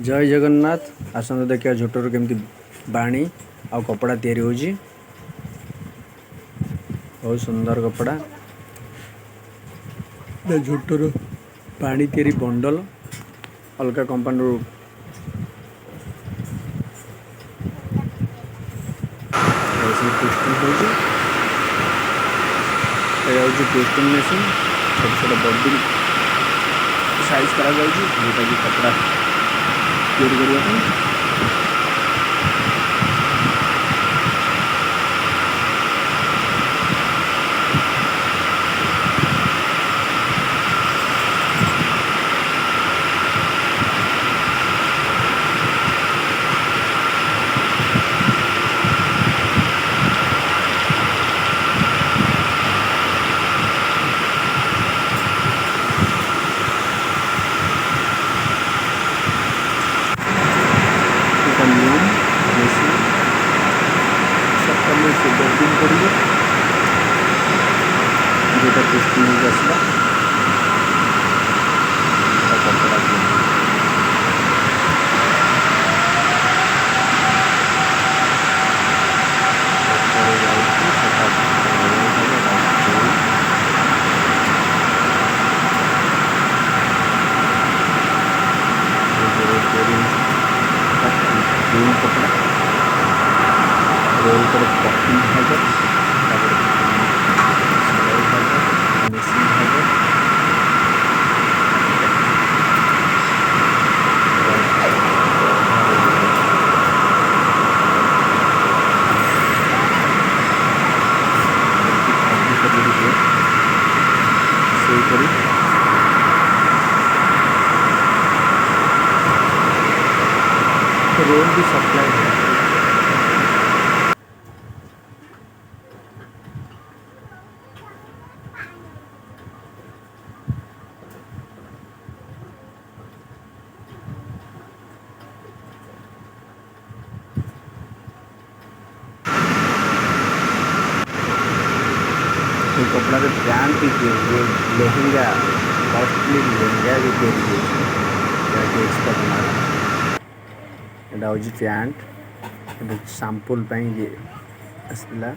जय जगन्नाथ। आसत देखिए झोटर केमती बाणी आ कपड़ा तैयारी होजी। बहुत सुंदर कपड़ा झोटर पानी तैयारी bundle Alka company testing machine छोट छोट बॉडी साइज करा जोटा कि कपड़ा तैयारी करने नियम मेसीन सब करने से बॉडिंग करिए जोटा टेस्टिंग हो आसला कपड़ा कपड़ा रोल कर पॉकिंग भाग सिलाई भाग मेसीन भाग रोल भी सप्लाई है। तो कपड़ा के पैंट भी लेहंगा कॉस्टली लेहंगा भी तैयारी एक्सपर्ट मारा एटा हूँ पैंट सांपुल आसला।